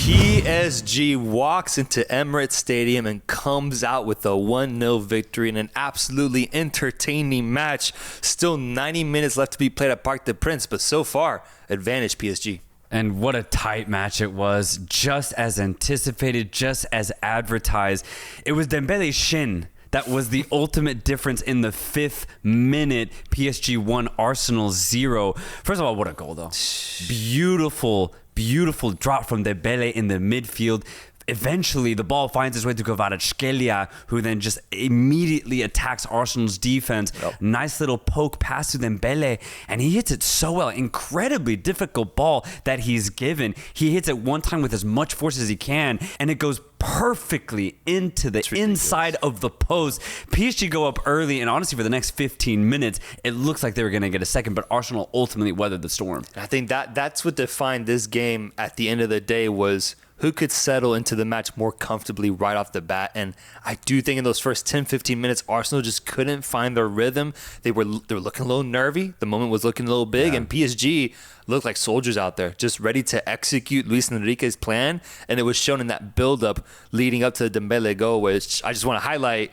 PSG walks into Emirates Stadium and comes out with a 1-0 victory in an absolutely entertaining match. Still 90 minutes left to be played at Parc des Princes, but so far, advantage PSG. And what a tight match it was, just as anticipated, just as advertised. It was Dembele's shin that was the ultimate difference in the 5th minute. PSG 1, Arsenal 0. First of all, what a goal, though. Beautiful drop from Dembele in the midfield. Eventually, the ball finds its way to Kvaratskhelia, who then just immediately attacks Arsenal's defense. Yep. Nice little poke pass to Dembele, and he hits it so well. Incredibly difficult ball that he's given. He hits it one time with as much force as he can, and it goes perfectly into the inside of the post. PSG go up early, and honestly, for the next 15 minutes, it looks like they were going to get a second, but Arsenal ultimately weathered the storm. I think that's what defined this game at the end of the day was who could settle into the match more comfortably right off the bat. And I do think in those first 10, 15 minutes, Arsenal just couldn't find their rhythm. They were looking a little nervy. The moment was looking a little big. Yeah. And PSG looked like soldiers out there, just ready to execute Luis Enrique's plan. And it was shown in that build-up leading up to the Dembele goal, which I just want to highlight.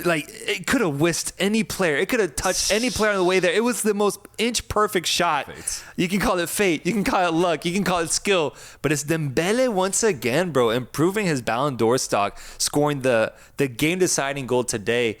Like, it could have whisked any player. It could have touched any player on the way there. It was the most inch-perfect shot. Fate. You can call it fate. You can call it luck. You can call it skill. But it's Dembele once again, bro, improving his Ballon d'Or stock, scoring the game-deciding goal today,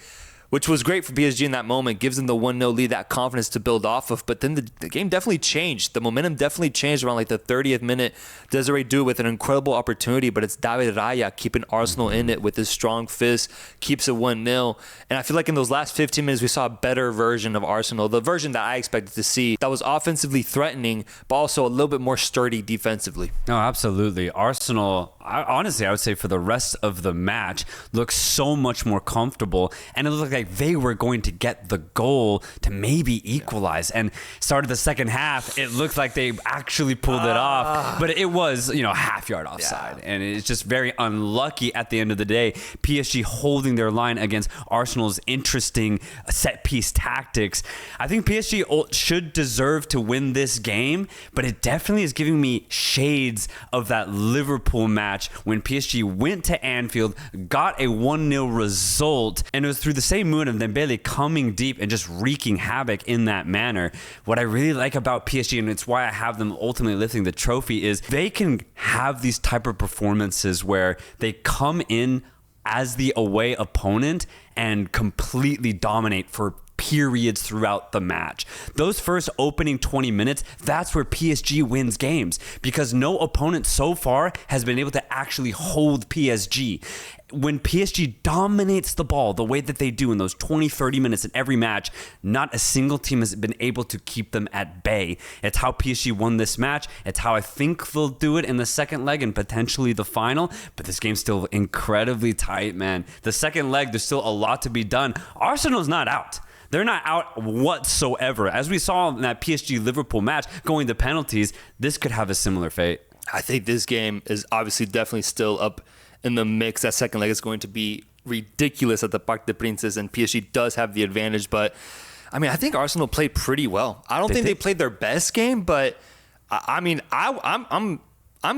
which was great for PSG in that moment. Gives them the 1-0 lead, that confidence to build off of. But then the game definitely changed. The momentum definitely changed around like the 30th minute. Desiree Doué with an incredible opportunity, but it's David Raya keeping Arsenal in it with his strong fist, keeps it 1-0. And I feel like in those last 15 minutes, we saw a better version of Arsenal, the version that I expected to see, that was offensively threatening, but also a little bit more sturdy defensively. No, absolutely. Arsenal, honestly, I would say for the rest of the match, looks so much more comfortable, and it looked like they were going to get the goal to maybe equalize. And started the second half, it looked like they actually pulled it off, but it was, half yard offside. And it's just very unlucky at the end of the day. PSG holding their line against Arsenal's interesting set piece tactics. I think PSG should deserve to win this game, but it definitely is giving me shades of that Liverpool match when PSG went to Anfield, got a 1-0 result, and it was through the same mood of Dembele coming deep and just wreaking havoc in that manner. What I really like about PSG, and it's why I have them ultimately lifting the trophy, is they can have these type of performances where they come in as the away opponent and completely dominate for periods throughout the match. Those first opening 20 minutes, that's where PSG wins games, because no opponent so far has been able to actually hold PSG. When PSG dominates the ball the way that they do in those 20, 30 minutes in every match, not a single team has been able to keep them at bay. It's how PSG won this match. It's how I think they'll do it in the second leg and potentially the final. But this game's still incredibly tight, man. The second leg, there's still a lot to be done. Arsenal's not out. They're not out whatsoever. As we saw in that PSG-Liverpool match, going to penalties, this could have a similar fate. I think this game is obviously definitely still up in the mix. That second leg is going to be ridiculous at the Parc des Princes, and PSG does have the advantage. But, I mean, I think Arsenal played pretty well. I don't think they played their best game, but, I mean, I'm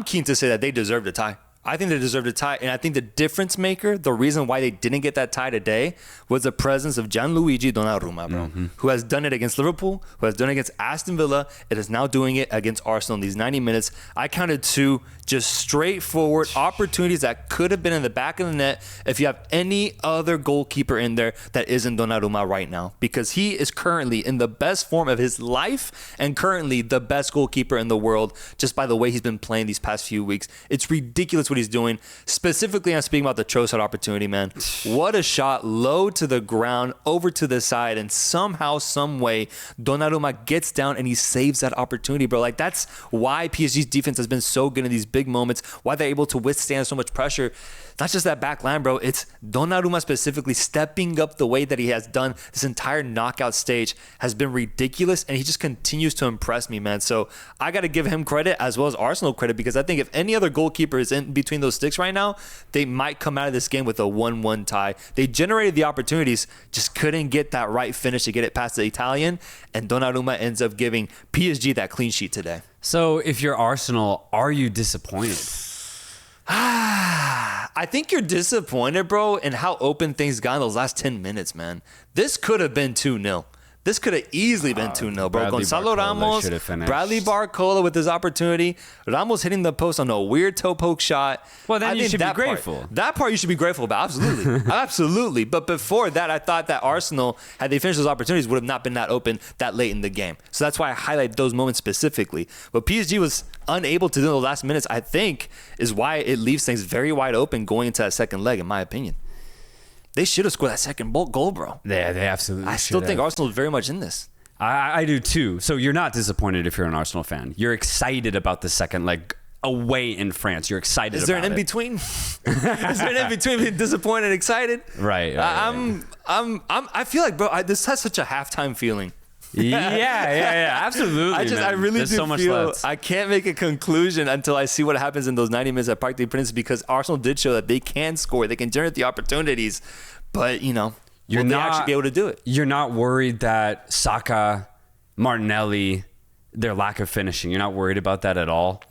keen to say that they deserved a tie. I think they deserved a tie, and I think the difference maker, the reason why they didn't get that tie today, was the presence of Gianluigi Donnarumma, bro, who has done it against Liverpool, who has done it against Aston Villa, and is now doing it against Arsenal in these 90 minutes. I counted 2 just straightforward opportunities that could have been in the back of the net if you have any other goalkeeper in there that isn't Donnarumma right now, because he is currently in the best form of his life and currently the best goalkeeper in the world just by the way he's been playing these past few weeks. It's ridiculous what he's doing. Specifically, I'm speaking about the Trossard opportunity, man. What a shot, low to the ground, over to the side, and somehow, some way, Donnarumma gets down and he saves that opportunity, bro. Like, that's why PSG's defense has been so good in these big moments, why they're able to withstand so much pressure. Not just that back line, bro. It's Donnarumma specifically stepping up the way that he has done this entire knockout stage has been ridiculous, and he just continues to impress me, man. So I got to give him credit as well as Arsenal credit, because I think if any other goalkeeper is in between those sticks right now, they might come out of this game with a 1-1 tie. They generated the opportunities, just couldn't get that right finish to get it past the Italian, and Donnarumma ends up giving PSG that clean sheet today. So if you're Arsenal, are you disappointed? I think you're disappointed, bro, in how open things got in those last 10 minutes, man. This could have been 2-0. This could have easily been 2-0, bro. Bradley Gonzalo Barcola Ramos, should have finished. Bradley Barcola with his opportunity. Ramos hitting the post on a weird toe poke shot. Well, then you think should be that grateful. That part you should be grateful about. Absolutely. Absolutely. But before that, I thought that Arsenal, had they finished those opportunities, would have not been that open that late in the game. So that's why I highlight those moments specifically. But PSG was unable to do in the last minutes, I think, is why it leaves things very wide open going into that second leg, in my opinion. They should have scored that second goal, bro. Yeah, they absolutely I still think Arsenal is very much in this. I do too. So you're not disappointed if you're an Arsenal fan. You're excited about the second leg away in France. You're excited about it. Is there an in-between? Is there an in-between being disappointed and excited? Right. I feel like, bro, this has such a halftime feeling. Yeah, absolutely. I really There's do so much feel left. I can't make a conclusion until I see what happens in those 90 minutes at Parc des Princes, because Arsenal did show that they can score. They can generate the opportunities. But, will they actually be able to do it? You're not worried that Saka, Martinelli, their lack of finishing, you're not worried about that at all?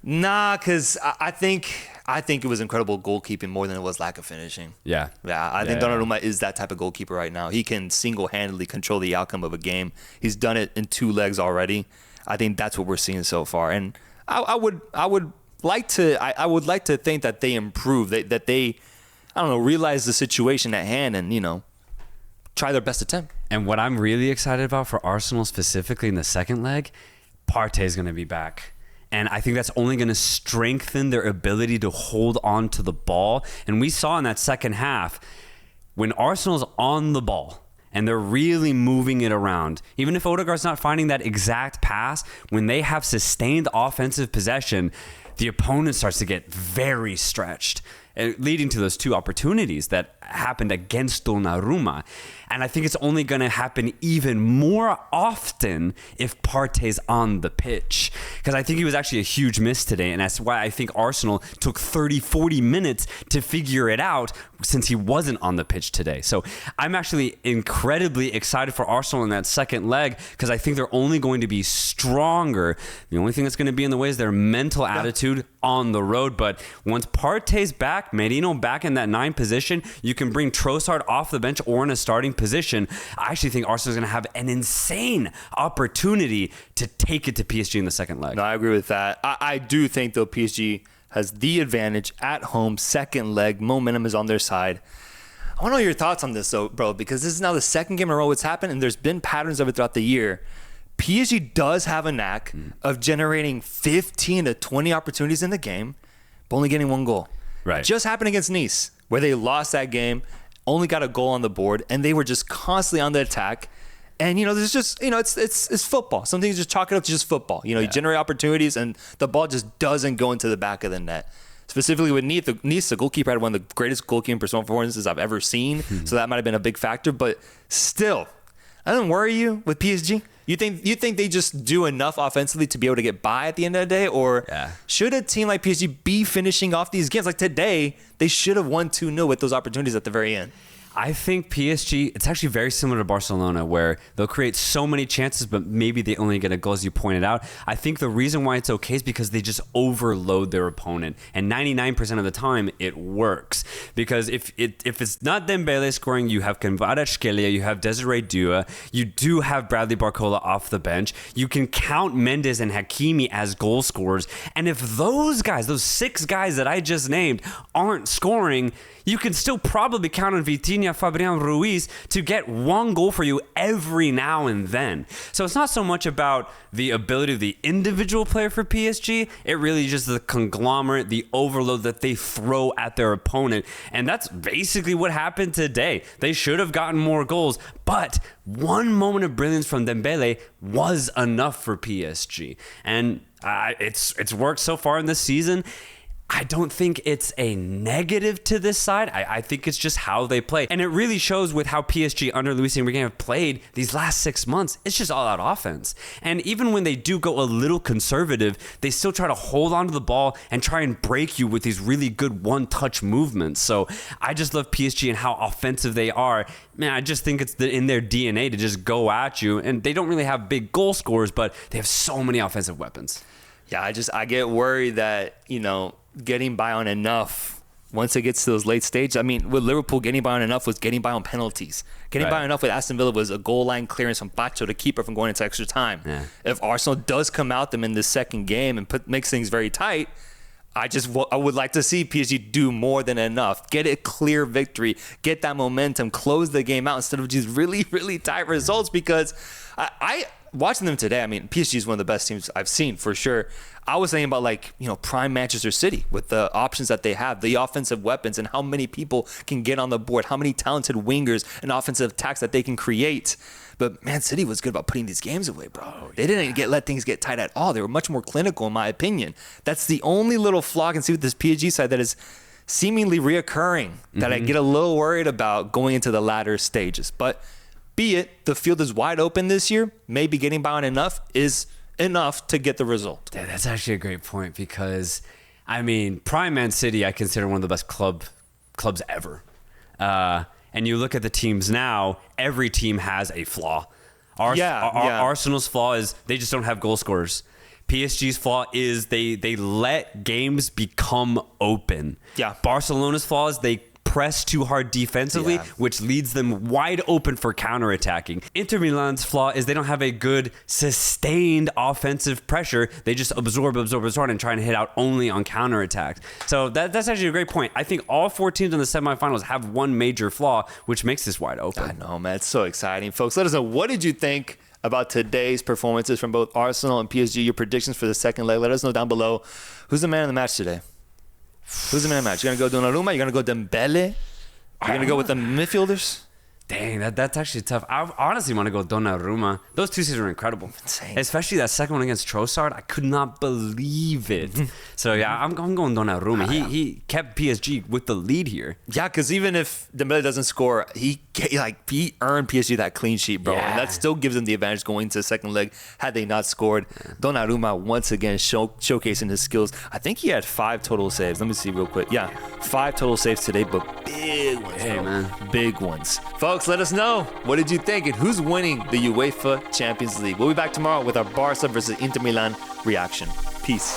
Nah, because I think it was incredible goalkeeping more than it was lack of finishing. Yeah. Yeah, I think Donnarumma is that type of goalkeeper right now. He can single-handedly control the outcome of a game. He's done it in 2 legs already. I think that's what we're seeing so far. And I would like to think that they improve, that they realize the situation at hand and, try their best attempt. And what I'm really excited about for Arsenal specifically in the second leg, Partey is going to be back. And I think that's only going to strengthen their ability to hold on to the ball. And we saw in that second half, when Arsenal's on the ball and they're really moving it around, even if Odegaard's not finding that exact pass, when they have sustained offensive possession, the opponent starts to get very stretched, leading to those 2 opportunities that happened against Donnarumma. And I think it's only going to happen even more often if Partey's on the pitch, because I think he was actually a huge miss today, and that's why I think Arsenal took 30-40 minutes to figure it out, since he wasn't on the pitch today. So I'm actually incredibly excited for Arsenal in that second leg, because I think they're only going to be stronger. The only thing that's going to be in the way is their mental attitude on the road. But once Partey's back, Merino back in that 9 position, you can bring Trossard off the bench or in a starting position. I actually think Arsenal's going to have an insane opportunity to take it to PSG in the second leg. No, I agree with that. I do think, though, PSG has the advantage at home, second leg. Momentum is on their side. I want to know your thoughts on this, though, bro, because this is now the second game in a row it's happened, and there's been patterns of it throughout the year. PSG does have a knack of generating 15 to 20 opportunities in the game, but only getting 1 goal. Right. It just happened against Nice, where they lost that game, only got a goal on the board, and they were just constantly on the attack. And, there's just, it's football. Some things just chalk it up to just football. You generate opportunities, and the ball just doesn't go into the back of the net. Specifically with Nice, the goalkeeper had one of the greatest goalkeeping performances I've ever seen. So that might have been a big factor. But still, that doesn't worry you with PSG? You think they just do enough offensively to be able to get by at the end of the day? Or should a team like PSG be finishing off these games? Like today, they should have won 2-0 with those opportunities at the very end. I think PSG, it's actually very similar to Barcelona, where they'll create so many chances, but maybe they only get a goal, as you pointed out. I think the reason why it's okay is because they just overload their opponent. And 99% of the time, it works. Because if it's not Dembele scoring, you have Kvaratskhelia, you have Desiree Dua, you do have Bradley Barcola off the bench. You can count Mendes and Hakimi as goal scorers. And if those guys, those 6 guys that I just named, aren't scoring, you can still probably count on Vitinha, Fabian Ruiz to get 1 goal for you every now and then. So it's not so much about the ability of the individual player for PSG. It really just the conglomerate, the overload that they throw at their opponent. And that's basically what happened today. They should have gotten more goals, but 1 moment of brilliance from Dembele was enough for PSG. And it's worked so far in this season. I don't think it's a negative to this side. I think it's just how they play. And it really shows with how PSG under Luis Enrique have played these last 6 months. It's just all-out offense. And even when they do go a little conservative, they still try to hold onto the ball and try and break you with these really good one-touch movements. So I just love PSG and how offensive they are. Man, I just think it's in their DNA to just go at you. And they don't really have big goal scorers, but they have so many offensive weapons. Yeah, I get worried that, getting by on enough once it gets to those late stages. I mean, with Liverpool getting by on enough was getting by on penalties. Getting by on enough with Aston Villa was a goal line clearance from Pacho to keep it from going into extra time. Yeah. If Arsenal does come out them in this second game and makes things very tight, I would like to see PSG do more than enough. Get a clear victory. Get that momentum. Close the game out instead of just really, really tight results, because I watching them today, I mean, PSG is one of the best teams I've seen for sure. I was thinking about, like, you know, prime Manchester City with the options that they have, the offensive weapons, and how many people can get on the board, how many talented wingers and offensive attacks that they can create. But Man City was good about putting these games away, bro. They didn't let things get tight at all. They were much more clinical, in my opinion. That's the only little flaw I can see with this PSG side that is seemingly reoccurring, that I get a little worried about going into the latter stages. But be it, the field is wide open this year. Maybe getting by on enough is enough to get the result. Yeah, that's actually a great point, because, I mean, prime Man City I consider one of the best clubs ever. And you look at the teams now, every team has a flaw. Arsenal's flaw is they just don't have goal scorers. PSG's flaw is they let games become open. Yeah. Barcelona's flaw is they press too hard defensively, which leads them wide open for counterattacking. Inter Milan's flaw is they don't have a good sustained offensive pressure. They just absorb, and try and hit out only on counterattacks. So that's actually a great point. I think all 4 teams in the semifinals have one major flaw, which makes this wide open. I know, man. It's so exciting. Folks, let us know, what did you think about today's performances from both Arsenal and PSG? Your predictions for the second leg. Let us know down below. Who's the man of the match today? Who's the man of the match? You're going to go Donnarumma? You're going to go Dembele? You're going to go with the midfielders? Dang, that's actually tough. I honestly want to go Donnarumma. Those 2 seasons were incredible. Insane. Especially that second one against Trossard. I could not believe it. So, yeah, I'm going Donnarumma. He kept PSG with the lead here. Yeah, because even if Dembele doesn't score, he earned PSG that clean sheet, bro. Yeah. And that still gives them the advantage going to the second leg had they not scored. Donnarumma, once again, showcasing his skills. I think he had 5 total saves. Let me see real quick. Yeah, 5 total saves today, but big ones, hey, bro. Man. Big ones. Folks, let us know. What did you think? And who's winning the UEFA Champions League? We'll be back tomorrow with our Barca versus Inter Milan reaction. Peace.